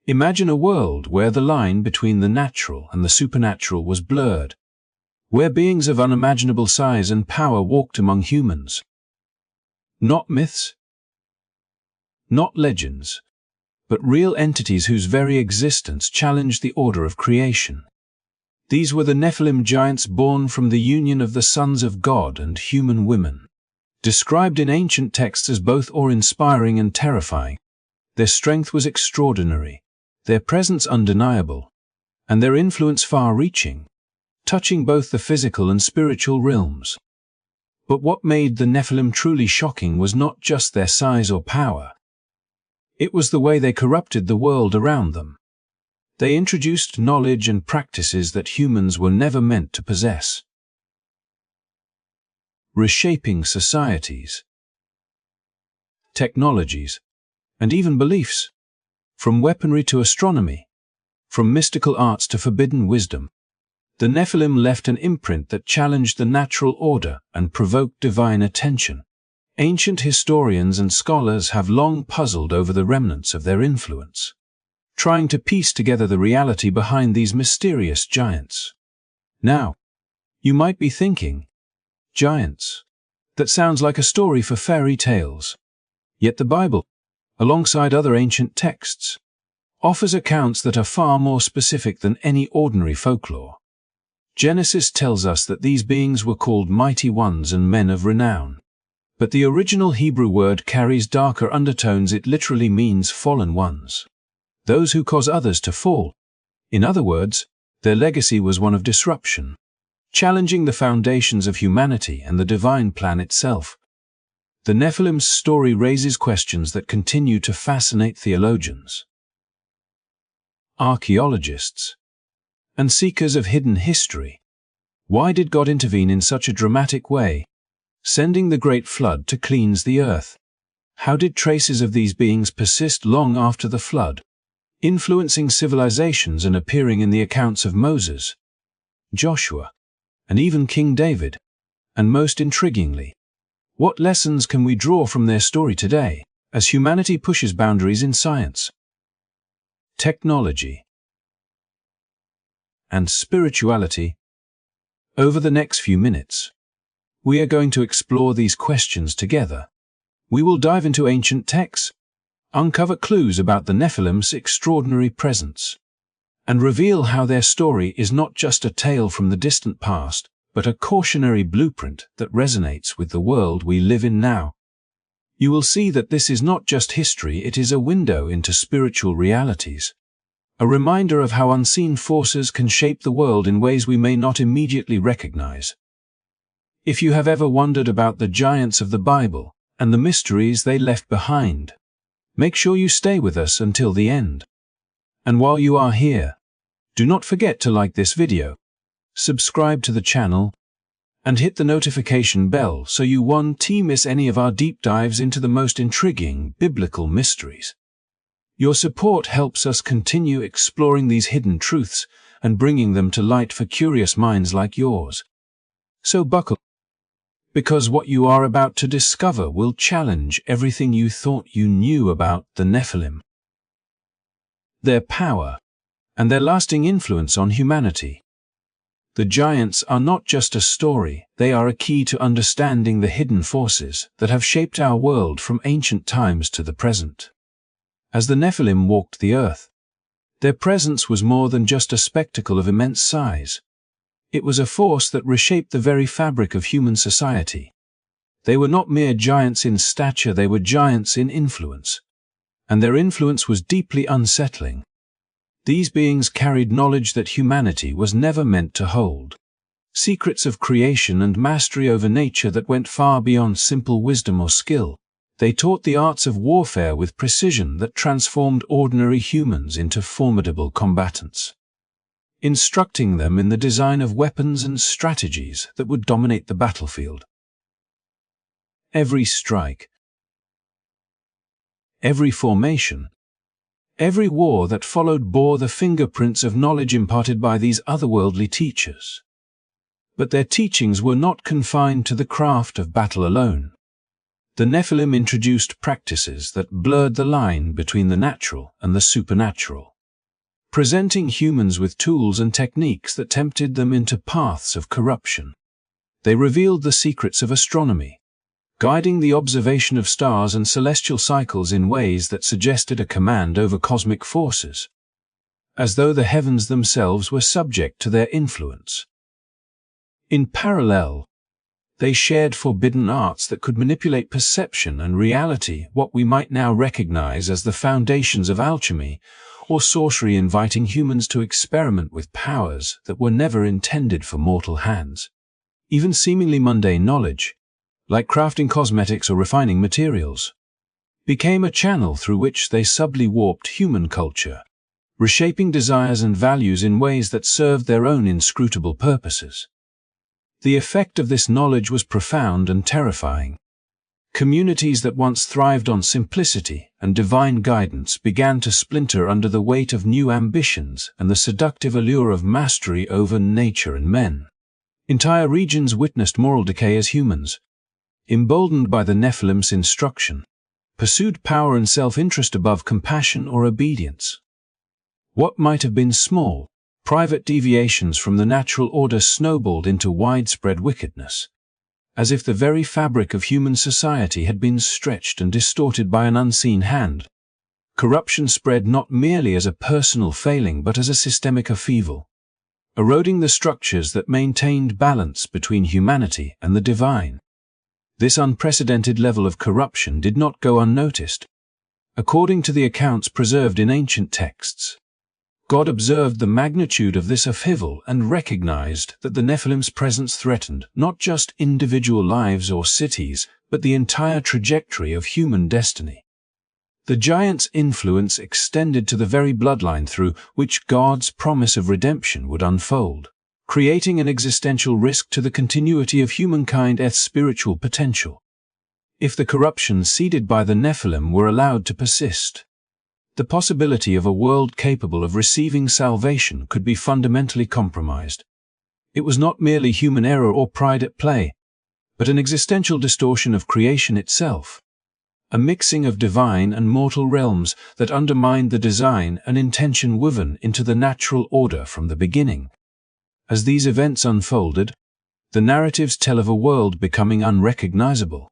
Imagine a world where the line between the natural and the supernatural was blurred, where beings of unimaginable size and power walked among humans. Not myths, not legends, but real entities whose very existence challenged the order of creation. These were the Nephilim, giants born from the union of the sons of God and human women. Described in ancient texts as both awe-inspiring and terrifying, their strength was extraordinary, their presence undeniable, and their influence far-reaching, touching both the physical and spiritual realms. But what made the Nephilim truly shocking was not just their size or power. It was the way they corrupted the world around them. They introduced knowledge and practices that humans were never meant to possess. Reshaping societies, technologies, and even beliefs. From weaponry to astronomy, from mystical arts to forbidden wisdom, the Nephilim left an imprint that challenged the natural order and provoked divine attention. Ancient historians and scholars have long puzzled over the remnants of their influence, trying to piece together the reality behind these mysterious giants. Now, you might be thinking, giants? That sounds like a story for fairy tales. Yet the Bible, alongside other ancient texts, offers accounts that are far more specific than any ordinary folklore. Genesis tells us that these beings were called mighty ones and men of renown. But the original Hebrew word carries darker undertones. It literally means fallen ones, those who cause others to fall. In other words, their legacy was one of disruption, challenging the foundations of humanity and the divine plan itself. The Nephilim's story raises questions that continue to fascinate theologians, archaeologists, and seekers of hidden history. Why did God intervene in such a dramatic way, sending the great flood to cleanse the earth? How did traces of these beings persist long after the flood, influencing civilizations and appearing in the accounts of Moses, Joshua, and even King David? And most intriguingly, what lessons can we draw from their story today, as humanity pushes boundaries in science, technology, and spirituality? Over the next few minutes, we are going to explore these questions together. We will dive into ancient texts, uncover clues about the Nephilim's extraordinary presence, and reveal how their story is not just a tale from the distant past, but a cautionary blueprint that resonates with the world we live in now. You will see that this is not just history, it is a window into spiritual realities, a reminder of how unseen forces can shape the world in ways we may not immediately recognize. If you have ever wondered about the giants of the Bible and the mysteries they left behind, make sure you stay with us until the end. And while you are here, do not forget to like this video, subscribe to the channel, and hit the notification bell so you won't miss any of our deep dives into the most intriguing biblical mysteries. Your support helps us continue exploring these hidden truths and bringing them to light for curious minds like yours. So buckle, because what you are about to discover will challenge everything you thought you knew about the Nephilim, their power, and their lasting influence on humanity. The giants are not just a story, they are a key to understanding the hidden forces that have shaped our world from ancient times to the present. As the Nephilim walked the earth, their presence was more than just a spectacle of immense size. It was a force that reshaped the very fabric of human society. They were not mere giants in stature, they were giants in influence, and their influence was deeply unsettling. These beings carried knowledge that humanity was never meant to hold, secrets of creation and mastery over nature that went far beyond simple wisdom or skill. They taught the arts of warfare with precision that transformed ordinary humans into formidable combatants, instructing them in the design of weapons and strategies that would dominate the battlefield. Every strike, every formation, every war that followed bore the fingerprints of knowledge imparted by these otherworldly teachers. But their teachings were not confined to the craft of battle alone. The Nephilim introduced practices that blurred the line between the natural and the supernatural. presenting humans with tools and techniques that tempted them into paths of corruption. They revealed the secrets of astronomy, guiding the observation of stars and celestial cycles in ways that suggested a command over cosmic forces, as though the heavens themselves were subject to their influence. In parallel, they shared forbidden arts that could manipulate perception and reality, what we might now recognize as the foundations of alchemy or sorcery, inviting humans to experiment with powers that were never intended for mortal hands. Even seemingly mundane knowledge, like crafting cosmetics or refining materials, became a channel through which they subtly warped human culture, reshaping desires and values in ways that served their own inscrutable purposes. The effect of this knowledge was profound and terrifying. Communities that once thrived on simplicity and divine guidance began to splinter under the weight of new ambitions and the seductive allure of mastery over nature and men. Entire regions witnessed moral decay as humans, emboldened by the Nephilim's instruction, pursued power and self-interest above compassion or obedience. What might have been small, private deviations from the natural order snowballed into widespread wickedness, as if the very fabric of human society had been stretched and distorted by an unseen hand. Corruption spread not merely as a personal failing but as a systemic upheaval, eroding the structures that maintained balance between humanity and the divine. This unprecedented level of corruption did not go unnoticed. According to the accounts preserved in ancient texts, God observed the magnitude of this upheaval and recognized that the Nephilim's presence threatened not just individual lives or cities, but the entire trajectory of human destiny. The giants' influence extended to the very bloodline through which God's promise of redemption would unfold, creating an existential risk to the continuity of humankind's spiritual potential. If the corruption seeded by the Nephilim were allowed to persist, the possibility of a world capable of receiving salvation could be fundamentally compromised. It was not merely human error or pride at play, but an existential distortion of creation itself, a mixing of divine and mortal realms that undermined the design and intention woven into the natural order from the beginning. As these events unfolded, the narratives tell of a world becoming unrecognizable,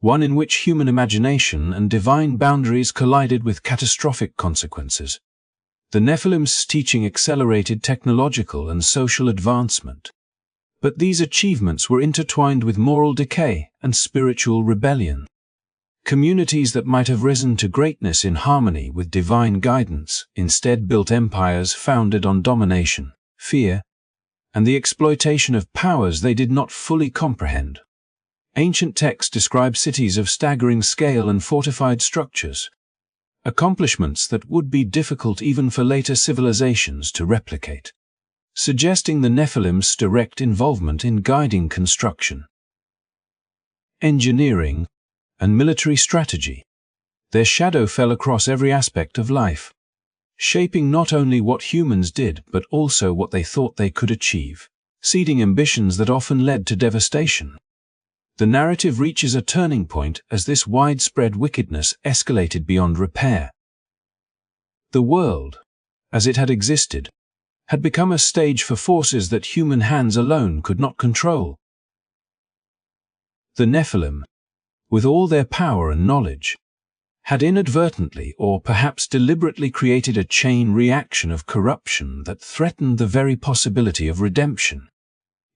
one in which human imagination and divine boundaries collided with catastrophic consequences. The Nephilim's teaching accelerated technological and social advancement, but these achievements were intertwined with moral decay and spiritual rebellion. Communities that might have risen to greatness in harmony with divine guidance instead built empires founded on domination, fear, and the exploitation of powers they did not fully comprehend. Ancient texts describe cities of staggering scale and fortified structures, accomplishments that would be difficult even for later civilizations to replicate, suggesting the Nephilim's direct involvement in guiding construction, engineering, and military strategy. Their shadow fell across every aspect of life, shaping not only what humans did but also what they thought they could achieve, seeding ambitions that often led to devastation. The narrative reaches a turning point as this widespread wickedness escalated beyond repair. The world, as it had existed, had become a stage for forces that human hands alone could not control. The Nephilim, with all their power and knowledge, had inadvertently or perhaps deliberately created a chain reaction of corruption that threatened the very possibility of redemption.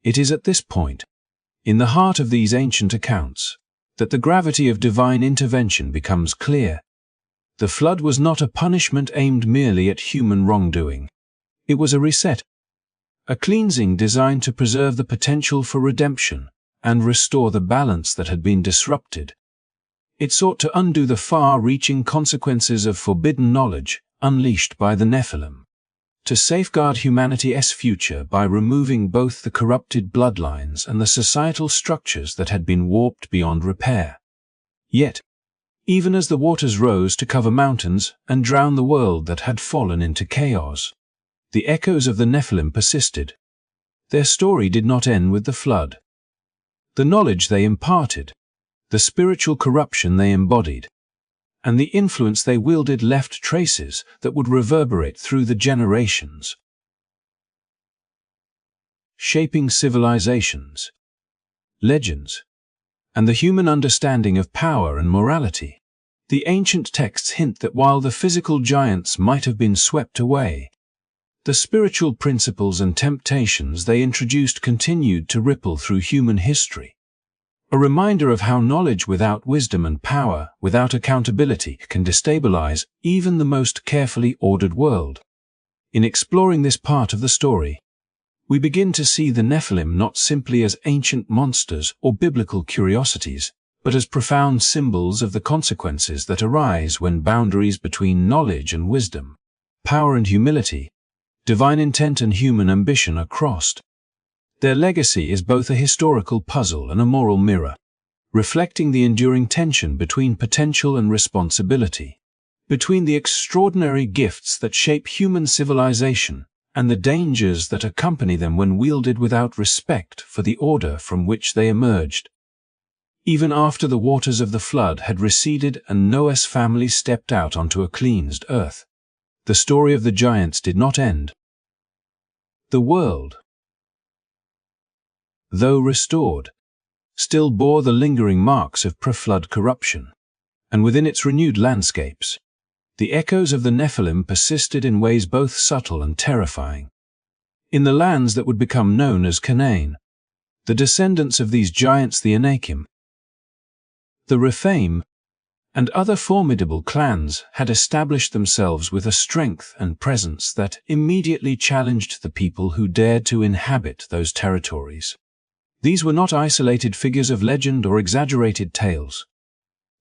It is at this point, in the heart of these ancient accounts, that the gravity of divine intervention becomes clear. The flood was not a punishment aimed merely at human wrongdoing. It was a reset, a cleansing designed to preserve the potential for redemption and restore the balance that had been disrupted. It sought to undo the far-reaching consequences of forbidden knowledge unleashed by the Nephilim, to safeguard humanity's future by removing both the corrupted bloodlines and the societal structures that had been warped beyond repair. Yet, even as the waters rose to cover mountains and drown the world that had fallen into chaos, the echoes of the Nephilim persisted. Their story did not end with the flood. The knowledge they imparted, the spiritual corruption they embodied, and the influence they wielded left traces that would reverberate through the generations. Shaping civilizations, legends, and the human understanding of power and morality. The ancient texts hint that while the physical giants might have been swept away, the spiritual principles and temptations they introduced continued to ripple through human history. A reminder of how knowledge without wisdom and power without accountability can destabilize even the most carefully ordered world. In exploring this part of the story, we begin to see the Nephilim not simply as ancient monsters or biblical curiosities, but as profound symbols of the consequences that arise when boundaries between knowledge and wisdom, power and humility, divine intent and human ambition are crossed. Their legacy is both a historical puzzle and a moral mirror, reflecting the enduring tension between potential and responsibility, between the extraordinary gifts that shape human civilization and the dangers that accompany them when wielded without respect for the order from which they emerged. Even after the waters of the flood had receded and Noah's family stepped out onto a cleansed earth, the story of the giants did not end. The world, though restored, still bore the lingering marks of pre-flood corruption, and within its renewed landscapes, the echoes of the Nephilim persisted in ways both subtle and terrifying. In the lands that would become known as Canaan, the descendants of these giants, the Anakim, the Rephaim, and other formidable clans had established themselves with a strength and presence that immediately challenged the people who dared to inhabit those territories. These were not isolated figures of legend or exaggerated tales.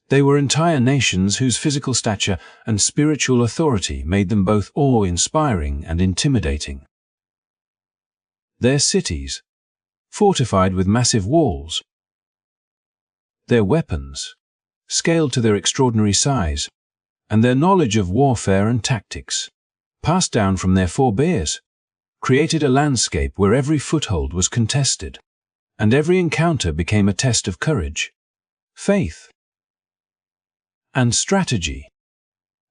They were entire nations whose physical stature and spiritual authority made them both awe-inspiring and intimidating. Their cities, fortified with massive walls, their weapons, scaled to their extraordinary size, and their knowledge of warfare and tactics, passed down from their forebears, created a landscape where every foothold was contested, and every encounter became a test of courage, faith, and strategy.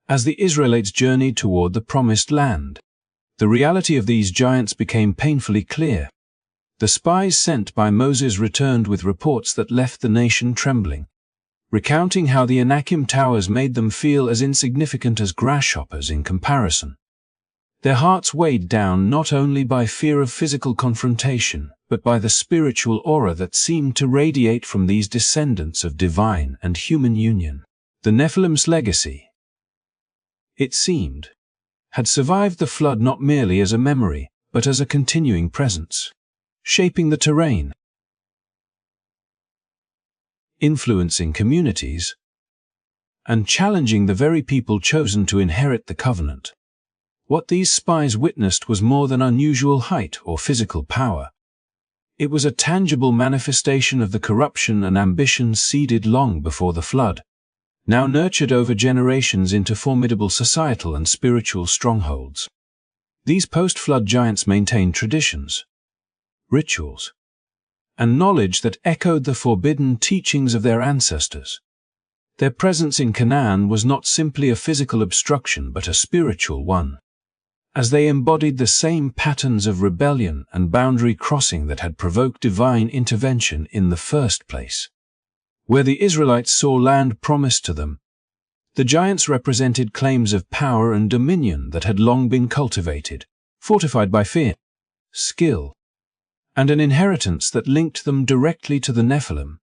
As the Israelites journeyed toward the Promised Land, the reality of these giants became painfully clear. The spies sent by Moses returned with reports that left the nation trembling, recounting how the Anakim towers made them feel as insignificant as grasshoppers in comparison. Their hearts weighed down not only by fear of physical confrontation, but by the spiritual aura that seemed to radiate from these descendants of divine and human union. The Nephilim's legacy, it seemed, had survived the flood not merely as a memory, but as a continuing presence, shaping the terrain, influencing communities, and challenging the very people chosen to inherit the covenant. What these spies witnessed was more than unusual height or physical power. It was a tangible manifestation of the corruption and ambition seeded long before the flood, now nurtured over generations into formidable societal and spiritual strongholds. These post-flood giants maintained traditions, rituals, and knowledge that echoed the forbidden teachings of their ancestors. Their presence in Canaan was not simply a physical obstruction but a spiritual one, as they embodied the same patterns of rebellion and boundary crossing that had provoked divine intervention in the first place. Where the Israelites saw land promised to them, the giants represented claims of power and dominion that had long been cultivated, fortified by fear, skill, and an inheritance that linked them directly to the Nephilim.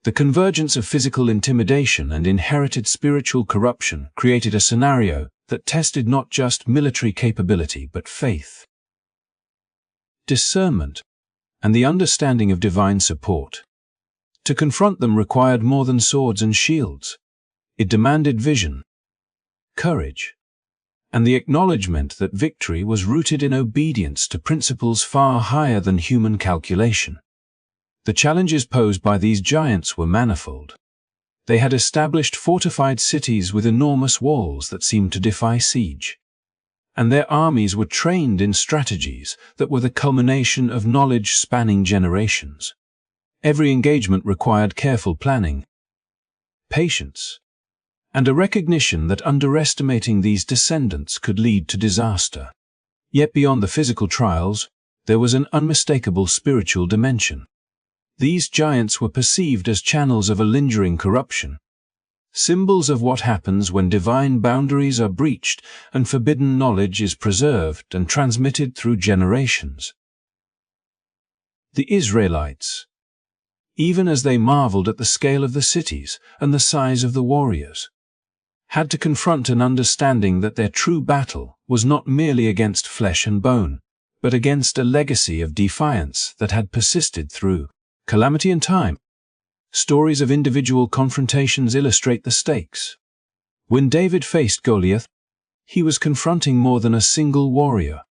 The convergence of physical intimidation and inherited spiritual corruption created a scenario that tested not just military capability but faith, discernment, and the understanding of divine support. To confront them required more than swords and shields. It demanded vision, courage, and the acknowledgement that victory was rooted in obedience to principles far higher than human calculation. The challenges posed by these giants were manifold. They had established fortified cities with enormous walls that seemed to defy siege, and their armies were trained in strategies that were the culmination of knowledge spanning generations. Every engagement required careful planning, patience, and a recognition that underestimating these descendants could lead to disaster. Yet beyond the physical trials, there was an unmistakable spiritual dimension. These giants were perceived as channels of a lingering corruption, symbols of what happens when divine boundaries are breached and forbidden knowledge is preserved and transmitted through generations. The Israelites, even as they marveled at the scale of the cities and the size of the warriors, had to confront an understanding that their true battle was not merely against flesh and bone, but against a legacy of defiance that had persisted through calamity and time. Stories of individual confrontations illustrate the stakes. When David faced Goliath, he was confronting more than a single warrior.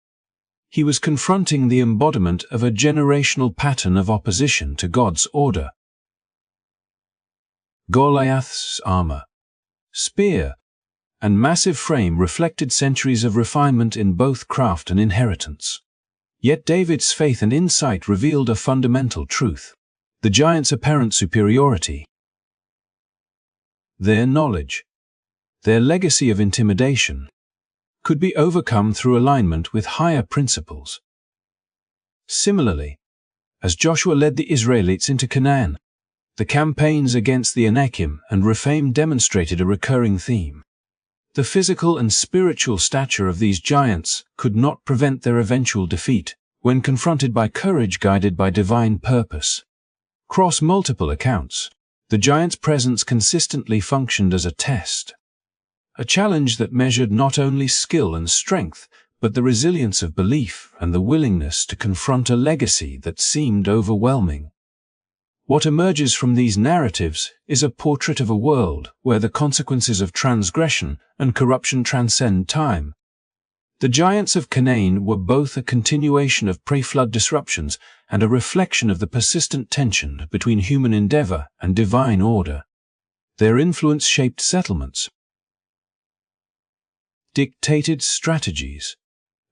He was confronting the embodiment of a generational pattern of opposition to God's order. Goliath's armor, spear, and massive frame reflected centuries of refinement in both craft and inheritance. Yet David's faith and insight revealed a fundamental truth: the giant's apparent superiority, their knowledge, their legacy of intimidation, could be overcome through alignment with higher principles. Similarly, as Joshua led the Israelites into Canaan, the campaigns against the Anakim and Rephaim demonstrated a recurring theme. The physical and spiritual stature of these giants could not prevent their eventual defeat when confronted by courage guided by divine purpose. Across multiple accounts, the giant's presence consistently functioned as a test, a challenge that measured not only skill and strength, but the resilience of belief and the willingness to confront a legacy that seemed overwhelming. What emerges from these narratives is a portrait of a world where the consequences of transgression and corruption transcend time. The giants of Canaan were both a continuation of pre-flood disruptions and a reflection of the persistent tension between human endeavor and divine order. Their influence shaped settlements, dictated strategies,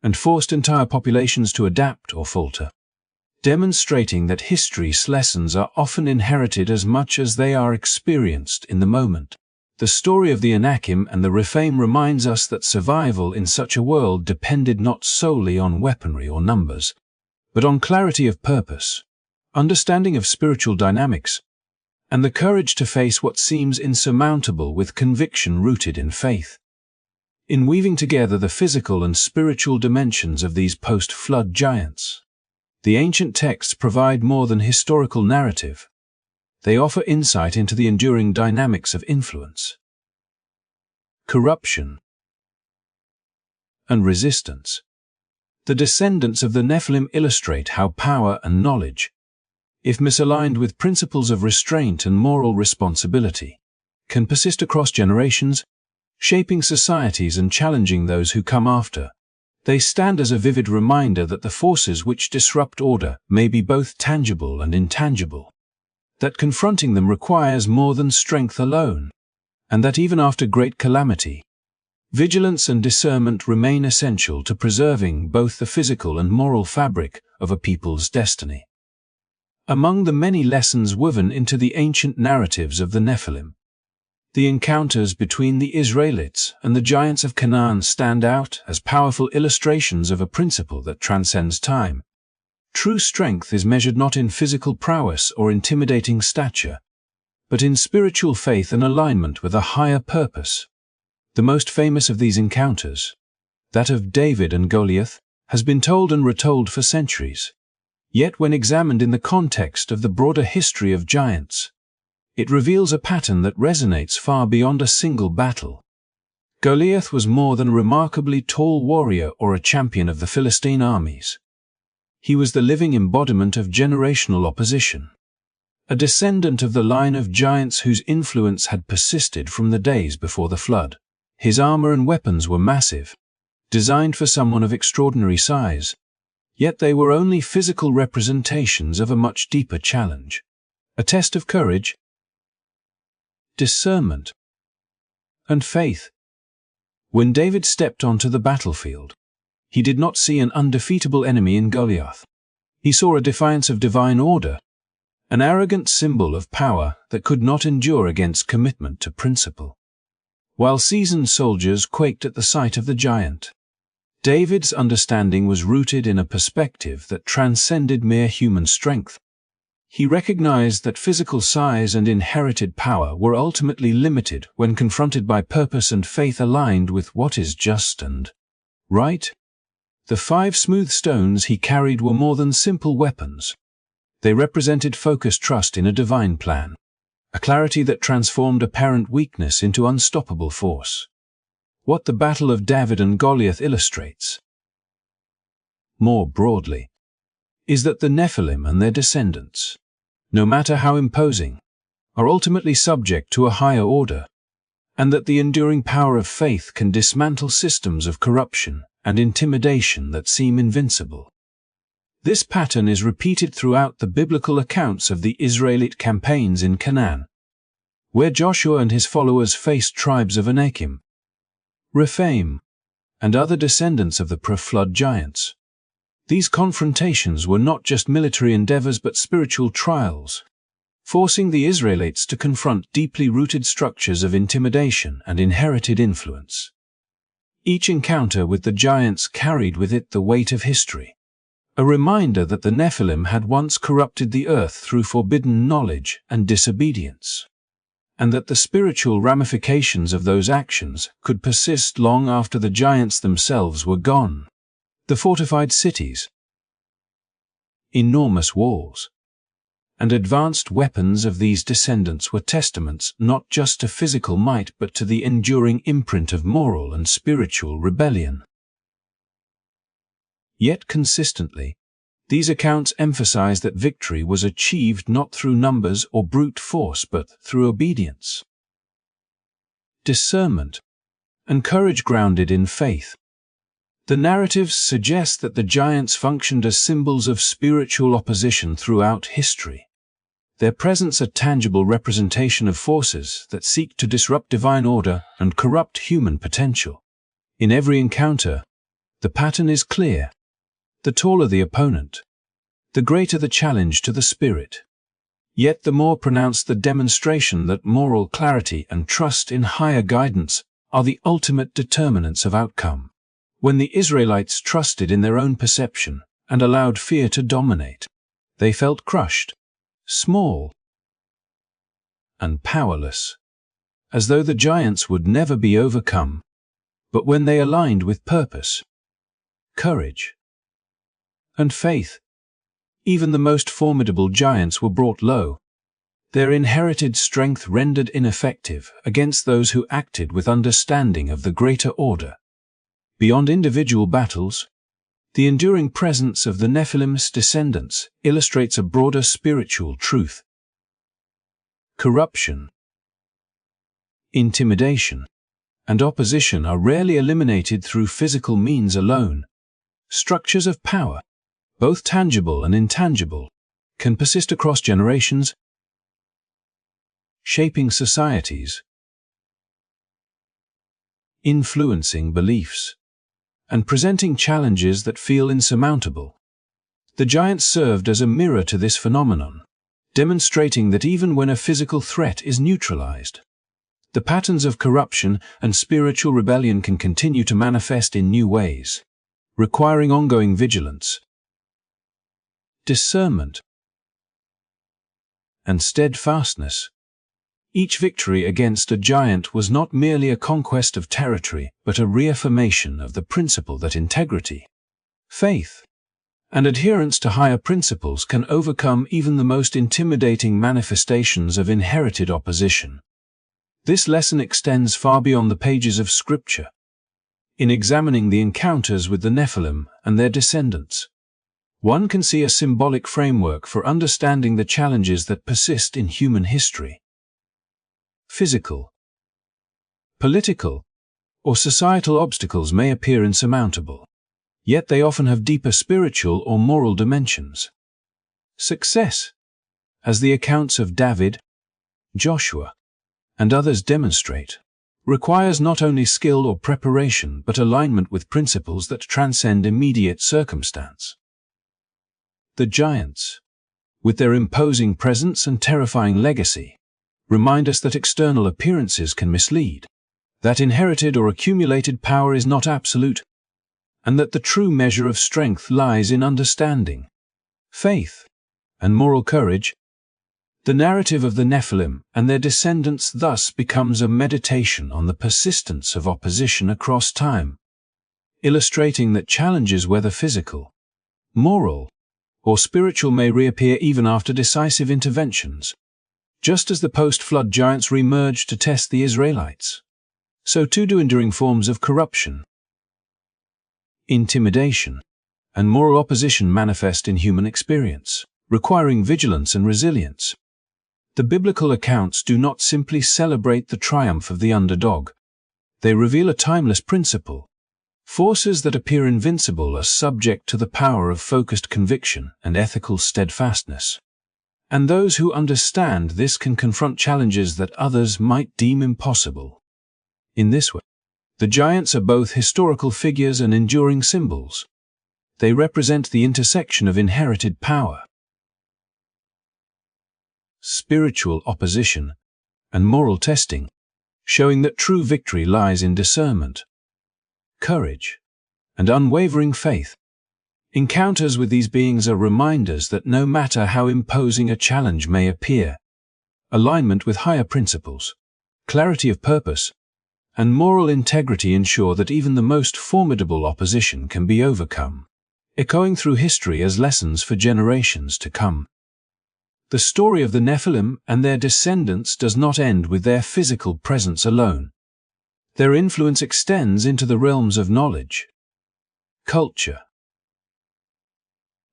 and forced entire populations to adapt or falter, demonstrating that history's lessons are often inherited as much as they are experienced in the moment. The story of the Anakim and the Rephaim reminds us that survival in such a world depended not solely on weaponry or numbers, but on clarity of purpose, understanding of spiritual dynamics, and the courage to face what seems insurmountable with conviction rooted in faith. In weaving together the physical and spiritual dimensions of these post-flood giants, the ancient texts provide more than historical narrative. They offer insight into the enduring dynamics of influence, corruption, and resistance. The descendants of the Nephilim illustrate how power and knowledge, if misaligned with principles of restraint and moral responsibility, can persist across generations, shaping societies and challenging those who come after. They stand as a vivid reminder that the forces which disrupt order may be both tangible and intangible, that confronting them requires more than strength alone, and that even after great calamity, vigilance and discernment remain essential to preserving both the physical and moral fabric of a people's destiny. Among the many lessons woven into the ancient narratives of the Nephilim, the encounters between the Israelites and the giants of Canaan stand out as powerful illustrations of a principle that transcends time. True strength is measured not in physical prowess or intimidating stature, but in spiritual faith and alignment with a higher purpose. The most famous of these encounters, that of David and Goliath, has been told and retold for centuries. Yet when examined in the context of the broader history of giants, it reveals a pattern that resonates far beyond a single battle. Goliath was more than a remarkably tall warrior or a champion of the Philistine armies. He was the living embodiment of generational opposition, a descendant of the line of giants whose influence had persisted from the days before the flood. His armor and weapons were massive, designed for someone of extraordinary size, yet they were only physical representations of a much deeper challenge, a test of courage, discernment, and faith. When David stepped onto the battlefield, he did not see an undefeatable enemy in Goliath. He saw a defiance of divine order, an arrogant symbol of power that could not endure against commitment to principle. while seasoned soldiers quaked at the sight of the giant. David's understanding was rooted in a perspective that transcended mere human strength. He recognized that physical size and inherited power were ultimately limited when confronted by purpose and faith aligned with what is just and right. The 5 smooth stones he carried were more than simple weapons. They represented focused trust in a divine plan, a clarity that transformed apparent weakness into unstoppable force. What the Battle of David and Goliath illustrates, more broadly, is that the Nephilim and their descendants, no matter how imposing, are ultimately subject to a higher order, and that the enduring power of faith can dismantle systems of corruption and intimidation that seem invincible. This pattern is repeated throughout the biblical accounts of the Israelite campaigns in Canaan, where Joshua and his followers faced tribes of Anakim, Rephaim, and other descendants of the pre-flood giants. These confrontations were not just military endeavors but spiritual trials, forcing the Israelites to confront deeply rooted structures of intimidation and inherited influence. Each encounter with the giants carried with it the weight of history, a reminder that the Nephilim had once corrupted the earth through forbidden knowledge and disobedience, and that the spiritual ramifications of those actions could persist long after the giants themselves were gone. The fortified cities, enormous walls, and advanced weapons of these descendants were testaments not just to physical might but to the enduring imprint of moral and spiritual rebellion. Yet consistently, these accounts emphasize that victory was achieved not through numbers or brute force but through obedience, discernment, and courage grounded in faith. The narratives suggest that the giants functioned as symbols of spiritual opposition throughout history, their presence a tangible representation of forces that seek to disrupt divine order and corrupt human potential. In every encounter, the pattern is clear. The taller the opponent, the greater the challenge to the spirit. Yet the more pronounced the demonstration that moral clarity and trust in higher guidance are the ultimate determinants of outcome. When the Israelites trusted in their own perception and allowed fear to dominate, they felt crushed, small, and powerless, as though the giants would never be overcome. But when they aligned with purpose, courage, and faith, even the most formidable giants were brought low, their inherited strength rendered ineffective against those who acted with understanding of the greater order. Beyond individual battles, the enduring presence of the Nephilim's descendants illustrates a broader spiritual truth. Corruption, intimidation, and opposition are rarely eliminated through physical means alone. Structures of power, both tangible and intangible, can persist across generations, shaping societies, influencing beliefs, and presenting challenges that feel insurmountable. The giants served as a mirror to this phenomenon, demonstrating that even when a physical threat is neutralized, the patterns of corruption and spiritual rebellion can continue to manifest in new ways, requiring ongoing vigilance, discernment, and steadfastness. Each victory against a giant was not merely a conquest of territory, but a reaffirmation of the principle that integrity, faith, and adherence to higher principles can overcome even the most intimidating manifestations of inherited opposition. This lesson extends far beyond the pages of Scripture. In examining the encounters with the Nephilim and their descendants, one can see a symbolic framework for understanding the challenges that persist in human history. Physical, political, or societal obstacles may appear insurmountable, yet they often have deeper spiritual or moral dimensions. Success, as the accounts of David, Joshua, and others demonstrate, requires not only skill or preparation but alignment with principles that transcend immediate circumstance. The giants, with their imposing presence and terrifying legacy, remind us that external appearances can mislead, that inherited or accumulated power is not absolute, and that the true measure of strength lies in understanding, faith, and moral courage. The narrative of the Nephilim and their descendants thus becomes a meditation on the persistence of opposition across time, illustrating that challenges, whether physical, moral, or spiritual, may reappear even after decisive interventions. Just as the post-flood giants re-emerged to test the Israelites, so too do enduring forms of corruption, intimidation, and moral opposition manifest in human experience, requiring vigilance and resilience. The biblical accounts do not simply celebrate the triumph of the underdog. They reveal a timeless principle. Forces that appear invincible are subject to the power of focused conviction and ethical steadfastness. And those who understand this can confront challenges that others might deem impossible. In this way, the giants are both historical figures and enduring symbols. They represent the intersection of inherited power, spiritual opposition, and moral testing, showing that true victory lies in discernment, courage, and unwavering faith. Encounters with these beings are reminders that no matter how imposing a challenge may appear, alignment with higher principles, clarity of purpose, and moral integrity ensure that even the most formidable opposition can be overcome, echoing through history as lessons for generations to come. The story of the Nephilim and their descendants does not end with their physical presence alone. Their influence extends into the realms of knowledge, culture,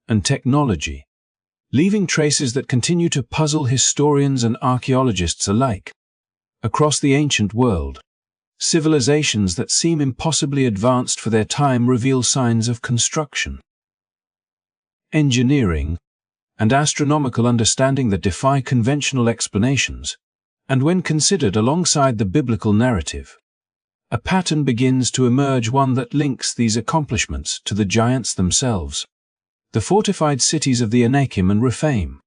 and technology, leaving traces that continue to puzzle historians and archaeologists alike. Across the ancient world, civilizations that seem impossibly advanced for their time reveal signs of construction, engineering, and astronomical understanding that defy conventional explanations. And when considered alongside the biblical narrative, a pattern begins to emerge, one that links these accomplishments to the giants themselves. The fortified cities of the Anakim and Rephaim,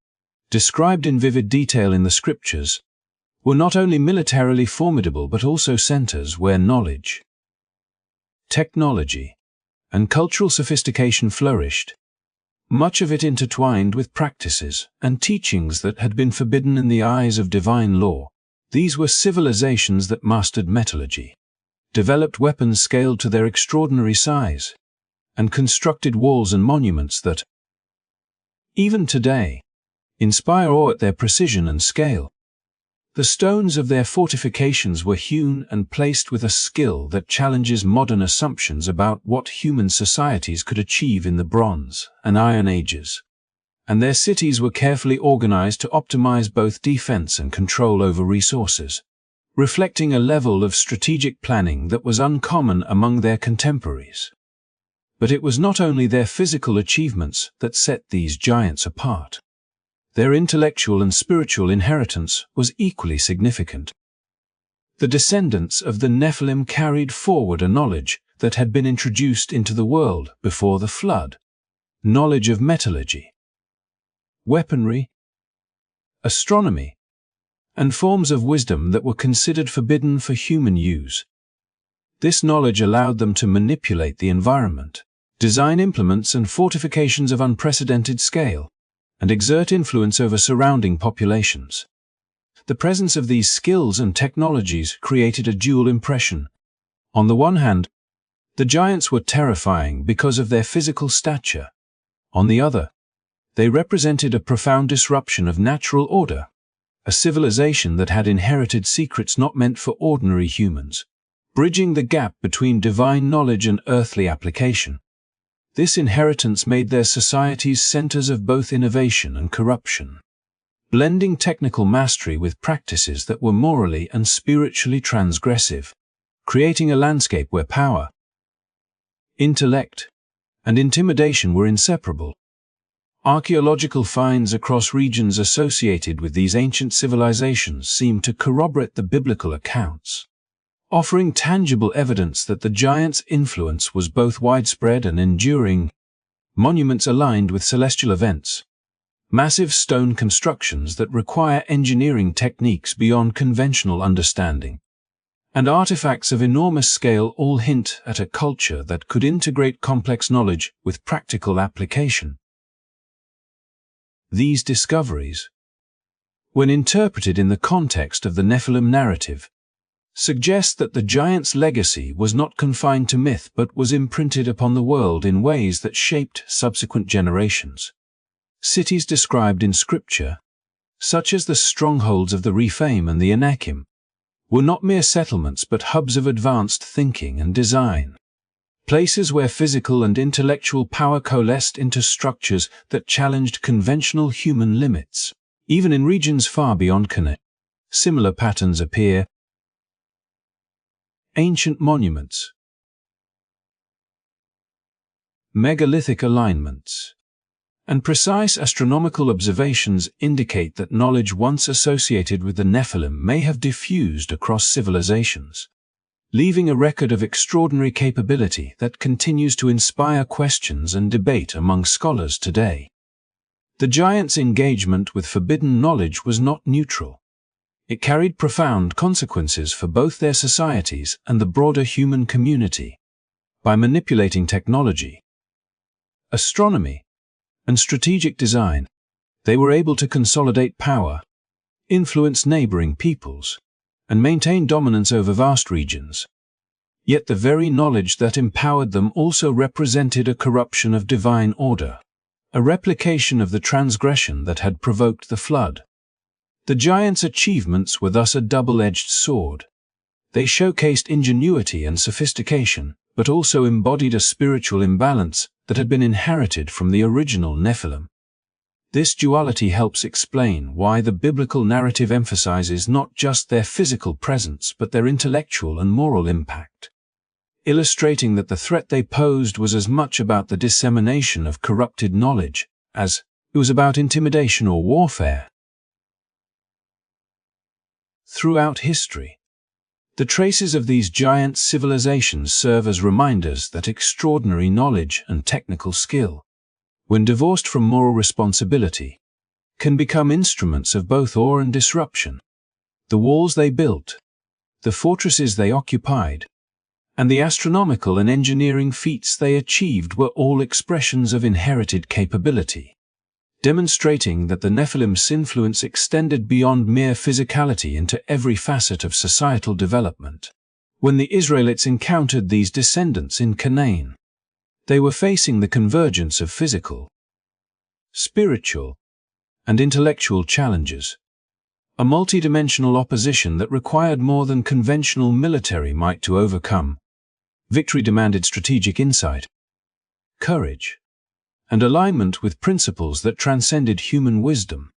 described in vivid detail in the scriptures, were not only militarily formidable but also centers where knowledge, technology, and cultural sophistication flourished, much of it intertwined with practices and teachings that had been forbidden in the eyes of divine law. These were civilizations that mastered metallurgy, developed weapons scaled to their extraordinary size, and constructed walls and monuments that, even today, inspire awe at their precision and scale. The stones of their fortifications were hewn and placed with a skill that challenges modern assumptions about what human societies could achieve in the Bronze and Iron Ages, and their cities were carefully organized to optimize both defense and control over resources, reflecting a level of strategic planning that was uncommon among their contemporaries. But it was not only their physical achievements that set these giants apart. Their intellectual and spiritual inheritance was equally significant. The descendants of the Nephilim carried forward a knowledge that had been introduced into the world before the flood, knowledge of metallurgy, weaponry, astronomy, and forms of wisdom that were considered forbidden for human use. This knowledge allowed them to manipulate the environment, design implements and fortifications of unprecedented scale, and exert influence over surrounding populations. The presence of these skills and technologies created a dual impression. On the one hand, the giants were terrifying because of their physical stature. On the other, they represented a profound disruption of natural order, a civilization that had inherited secrets not meant for ordinary humans, bridging the gap between divine knowledge and earthly application. This inheritance made their societies centers of both innovation and corruption, blending technical mastery with practices that were morally and spiritually transgressive, creating a landscape where power, intellect, and intimidation were inseparable. Archaeological finds across regions associated with these ancient civilizations seem to corroborate the biblical accounts, offering tangible evidence that the giants' influence was both widespread and enduring. Monuments aligned with celestial events, massive stone constructions that require engineering techniques beyond conventional understanding, and artifacts of enormous scale all hint at a culture that could integrate complex knowledge with practical application. These discoveries, when interpreted in the context of the Nephilim narrative, suggest that the giants' legacy was not confined to myth but was imprinted upon the world in ways that shaped subsequent generations. Cities described in Scripture, such as the strongholds of the Rephaim and the Anakim, were not mere settlements but hubs of advanced thinking and design. Places where physical and intellectual power coalesced into structures that challenged conventional human limits. Even in regions far beyond Canaan, similar patterns appear. Ancient monuments, megalithic alignments, and precise astronomical observations indicate that knowledge once associated with the Nephilim may have diffused across civilizations, leaving a record of extraordinary capability that continues to inspire questions and debate among scholars today. The giants' engagement with forbidden knowledge was not neutral. It carried profound consequences for both their societies and the broader human community. By manipulating technology, astronomy, and strategic design, they were able to consolidate power, influence neighboring peoples, and maintain dominance over vast regions. Yet the very knowledge that empowered them also represented a corruption of divine order, a replication of the transgression that had provoked the flood. The giants' achievements were thus a double-edged sword. They showcased ingenuity and sophistication, but also embodied a spiritual imbalance that had been inherited from the original Nephilim. This duality helps explain why the biblical narrative emphasizes not just their physical presence but their intellectual and moral impact, illustrating that the threat they posed was as much about the dissemination of corrupted knowledge as it was about intimidation or warfare. Throughout history, the traces of these giant civilizations serve as reminders that extraordinary knowledge and technical skill, when divorced from moral responsibility, can become instruments of both awe and disruption. The walls they built, the fortresses they occupied, and the astronomical and engineering feats they achieved were all expressions of inherited capability, demonstrating that the Nephilim's influence extended beyond mere physicality into every facet of societal development. When the Israelites encountered these descendants in Canaan, they were facing the convergence of physical, spiritual, and intellectual challenges, a multidimensional opposition that required more than conventional military might to overcome. Victory demanded strategic insight, courage, and alignment with principles that transcended human wisdom,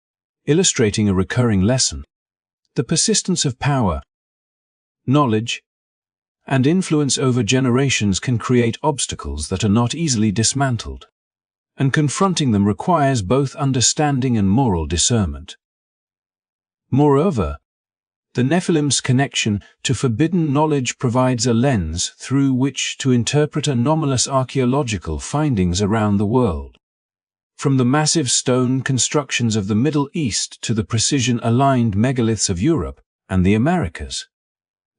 illustrating a recurring lesson. The persistence of power, knowledge, and influence over generations can create obstacles that are not easily dismantled, and confronting them requires both understanding and moral discernment. Moreover, the Nephilim's connection to forbidden knowledge provides a lens through which to interpret anomalous archaeological findings around the world. From the massive stone constructions of the Middle East to the precision-aligned megaliths of Europe and the Americas,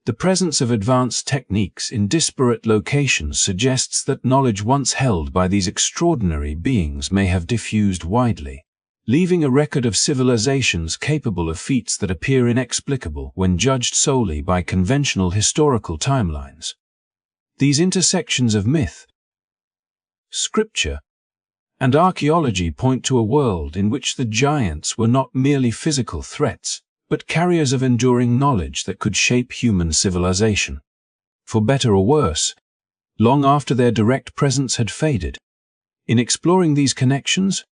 the presence of advanced techniques in disparate locations suggests that knowledge once held by these extraordinary beings may have diffused widely, leaving a record of civilizations capable of feats that appear inexplicable when judged solely by conventional historical timelines. These intersections of myth, scripture, and archaeology point to a world in which the giants were not merely physical threats, but carriers of enduring knowledge that could shape human civilization. For better or worse, long after their direct presence had faded. In exploring these connections,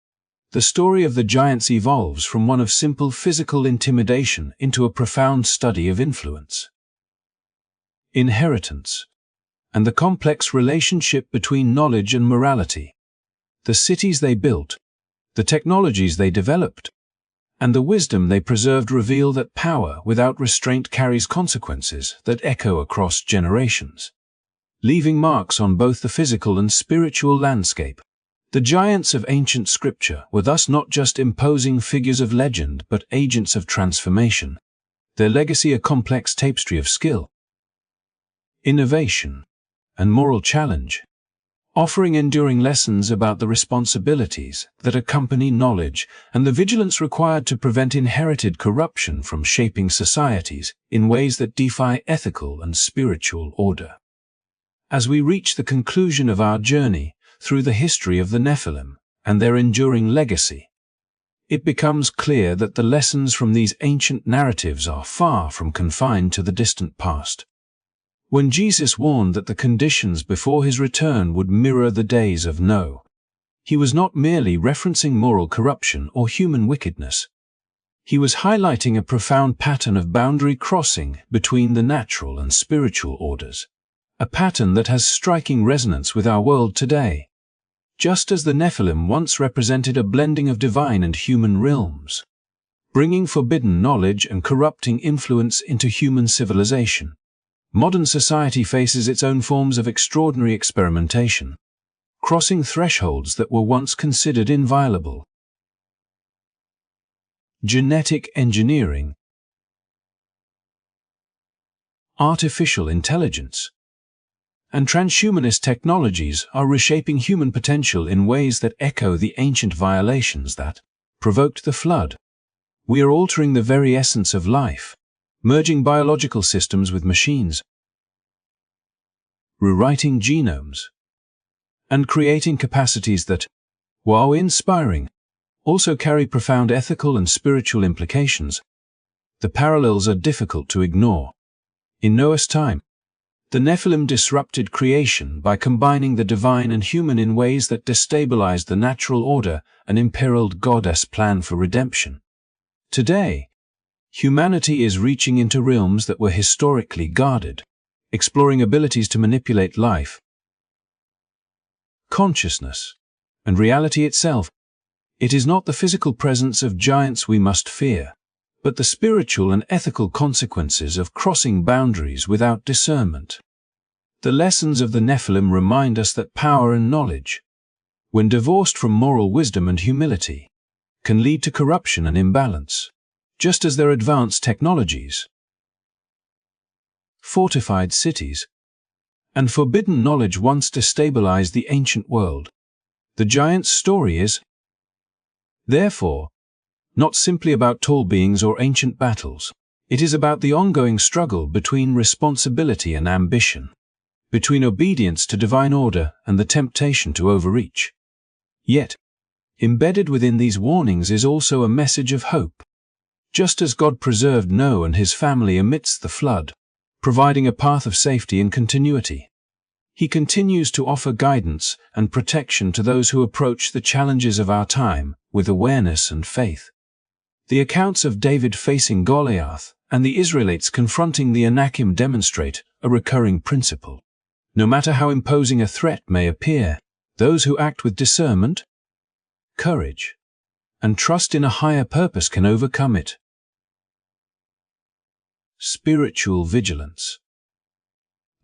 the story of the giants evolves from one of simple physical intimidation into a profound study of influence, inheritance, and the complex relationship between knowledge and morality. The cities they built, the technologies they developed, and the wisdom they preserved reveal that power without restraint carries consequences that echo across generations, leaving marks on both the physical and spiritual landscape. The giants of ancient scripture were thus not just imposing figures of legend but agents of transformation, their legacy a complex tapestry of skill, innovation, and moral challenge, offering enduring lessons about the responsibilities that accompany knowledge and the vigilance required to prevent inherited corruption from shaping societies in ways that defy ethical and spiritual order. As we reach the conclusion of our journey through the history of the Nephilim and their enduring legacy, it becomes clear that the lessons from these ancient narratives are far from confined to the distant past. When Jesus warned that the conditions before his return would mirror the days of Noah, he was not merely referencing moral corruption or human wickedness. He was highlighting a profound pattern of boundary crossing between the natural and spiritual orders, a pattern that has striking resonance with our world today. Just as the Nephilim once represented a blending of divine and human realms, bringing forbidden knowledge and corrupting influence into human civilization, modern society faces its own forms of extraordinary experimentation, crossing thresholds that were once considered inviolable. Genetic engineering, artificial intelligence, and transhumanist technologies are reshaping human potential in ways that echo the ancient violations that provoked the flood. We are altering the very essence of life, merging biological systems with machines, rewriting genomes, and creating capacities that, while inspiring, also carry profound ethical and spiritual implications. The parallels are difficult to ignore. In Noah's time, the Nephilim disrupted creation by combining the divine and human in ways that destabilized the natural order and imperiled God's plan for redemption. Today, humanity is reaching into realms that were historically guarded, exploring abilities to manipulate life, consciousness, and reality itself. It is not the physical presence of giants we must fear, but the spiritual and ethical consequences of crossing boundaries without discernment. The lessons of the Nephilim remind us that power and knowledge, when divorced from moral wisdom and humility, can lead to corruption and imbalance, just as their advanced technologies, fortified cities, and forbidden knowledge once destabilized the ancient world. The giant's story is, therefore, not simply about tall beings or ancient battles. It is about the ongoing struggle between responsibility and ambition, between obedience to divine order and the temptation to overreach. Yet, embedded within these warnings is also a message of hope. Just as God preserved Noah and his family amidst the flood, providing a path of safety and continuity, He continues to offer guidance and protection to those who approach the challenges of our time with awareness and faith. The accounts of David facing Goliath and the Israelites confronting the Anakim demonstrate a recurring principle. No matter how imposing a threat may appear, those who act with discernment, courage, and trust in a higher purpose can overcome it. Spiritual vigilance,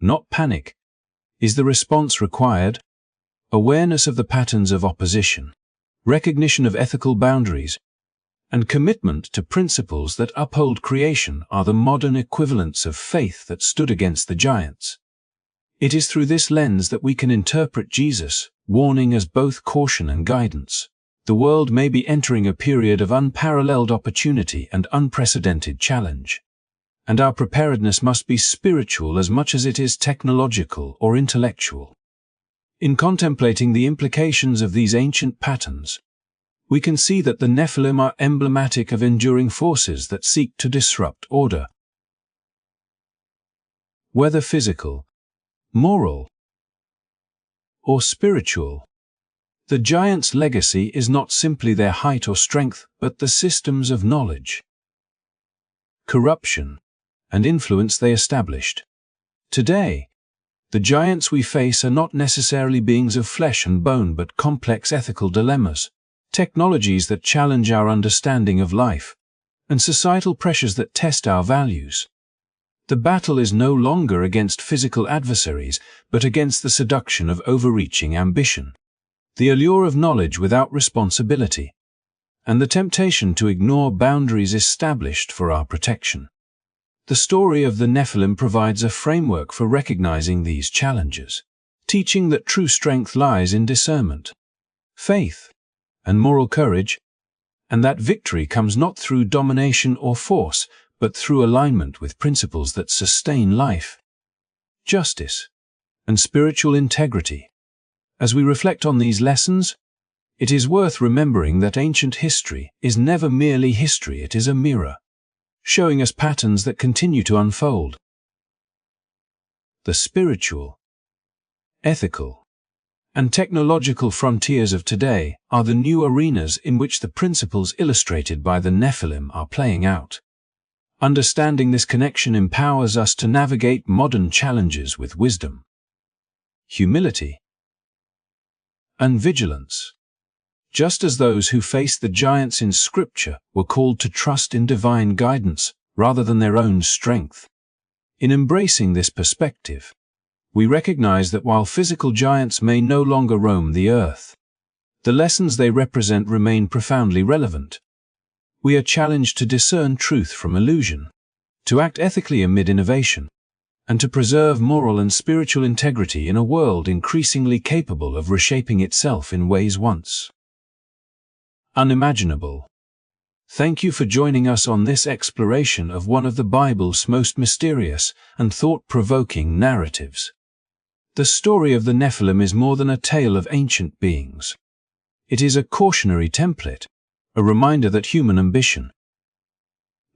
not panic, is the response required. Awareness of the patterns of opposition, recognition of ethical boundaries, and commitment to principles that uphold creation are the modern equivalents of faith that stood against the giants. It is through this lens that we can interpret Jesus' warning as both caution and guidance. The world may be entering a period of unparalleled opportunity and unprecedented challenge, and our preparedness must be spiritual as much as it is technological or intellectual. In contemplating the implications of these ancient patterns, we can see that the Nephilim are emblematic of enduring forces that seek to disrupt order. Whether physical, moral, or spiritual, the giants' legacy is not simply their height or strength, but the systems of knowledge, corruption, and influence they established. Today, the giants we face are not necessarily beings of flesh and bone but complex ethical dilemmas, technologies that challenge our understanding of life, and societal pressures that test our values. The battle is no longer against physical adversaries, but against the seduction of overreaching ambition, the allure of knowledge without responsibility, and the temptation to ignore boundaries established for our protection. The story of the Nephilim provides a framework for recognizing these challenges, teaching that true strength lies in discernment, faith, and moral courage, and that victory comes not through domination or force, but through alignment with principles that sustain life, justice, and spiritual integrity. As we reflect on these lessons, it is worth remembering that ancient history is never merely history, it is a mirror, showing us patterns that continue to unfold. The spiritual, ethical, and technological frontiers of today are the new arenas in which the principles illustrated by the Nephilim are playing out. Understanding this connection empowers us to navigate modern challenges with wisdom, humility, and vigilance. Just as those who faced the giants in Scripture were called to trust in divine guidance rather than their own strength. In embracing this perspective, we recognize that while physical giants may no longer roam the earth, the lessons they represent remain profoundly relevant. We are challenged to discern truth from illusion, to act ethically amid innovation, and to preserve moral and spiritual integrity in a world increasingly capable of reshaping itself in ways once unimaginable. Thank you for joining us on this exploration of one of the Bible's most mysterious and thought-provoking narratives. The story of the Nephilim is more than a tale of ancient beings. It is a cautionary template, a reminder that human ambition,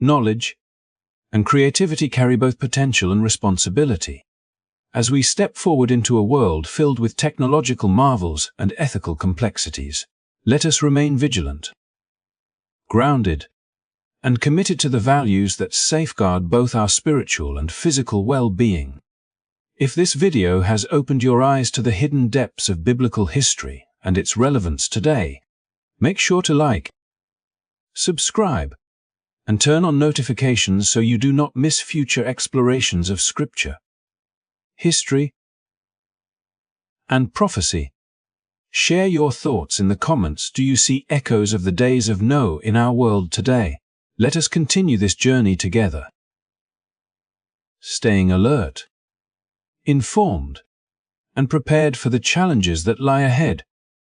knowledge, and creativity carry both potential and responsibility. As we step forward into a world filled with technological marvels and ethical complexities, let us remain vigilant, grounded, and committed to the values that safeguard both our spiritual and physical well-being. If this video has opened your eyes to the hidden depths of biblical history and its relevance today, make sure to like, subscribe, and turn on notifications so you do not miss future explorations of Scripture, history, and prophecy. Share your thoughts in the comments. Do you see echoes of the days of Noah in our world today? Let us continue this journey together, staying alert, informed, and prepared for the challenges that lie ahead.